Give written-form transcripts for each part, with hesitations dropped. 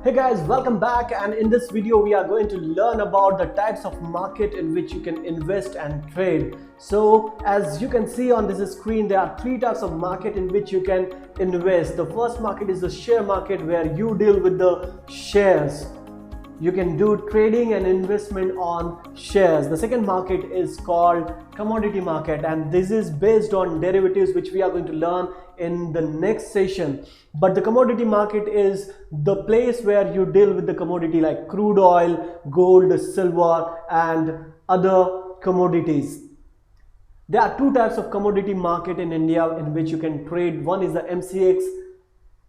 Hey guys, welcome back, and in this video we are going to learn about the types of market in which you can invest and trade. So as you can see on this screen, there are three types of market in which you can invest. The first market is the share market, where you deal with the shares. You can do trading and investment on shares. The second market is called commodity market, and this is based on derivatives, which we are going to learn in the next session. But the commodity market is the place where you deal with the commodity like crude oil, gold, silver, and other commodities. There are two types of commodity market in India in which you can trade. One is the MCX,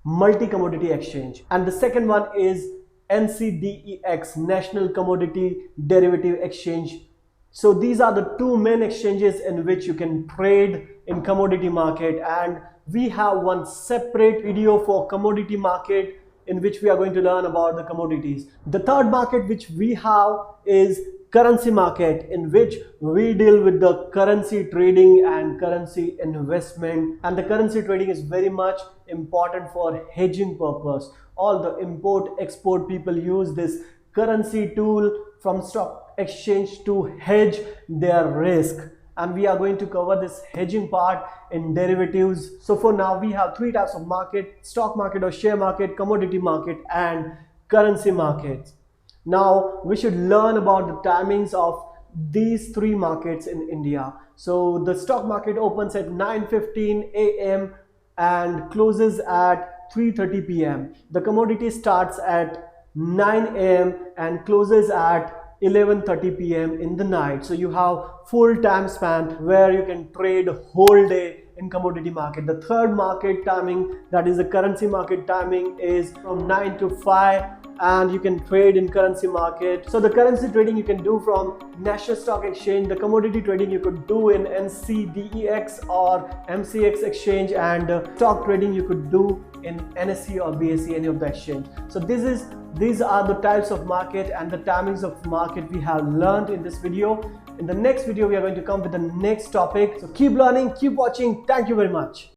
multi commodity exchange, and the second one is NCDEX, National Commodity Derivative Exchange. So these are the two main exchanges in which you can trade in commodity market, and we have one separate video for commodity market in which we are going to learn about the commodities. The third market which we have is currency market, in which we deal with the currency trading and currency investment, and the currency trading is very much important for hedging purpose. All the import export people use this currency tool from stock exchange to hedge their risk, and we are going to cover this hedging part in derivatives. So for now we have three types of market: stock market or share market, commodity market, and currency markets. Now we should learn about the timings of these three markets in India. So the stock market opens at 9:15 a.m. and closes at 3:30 p.m. The commodity starts at 9 a.m. and closes at 11:30 p.m. in the night. So you have full time span where you can trade whole day in commodity market. The third market timing, that is the currency market timing, is from 9 to 5, and you can trade in currency market. So the currency trading you can do from National Stock Exchange. The commodity trading you could do in NCDEX or MCX exchange, and stock trading you could do in NSE or BSE, any of the exchange. So these are the types of market and the timings of market we have learned in this video. In the next video we are going to come with the next topic. So keep learning, keep watching. Thank you very much.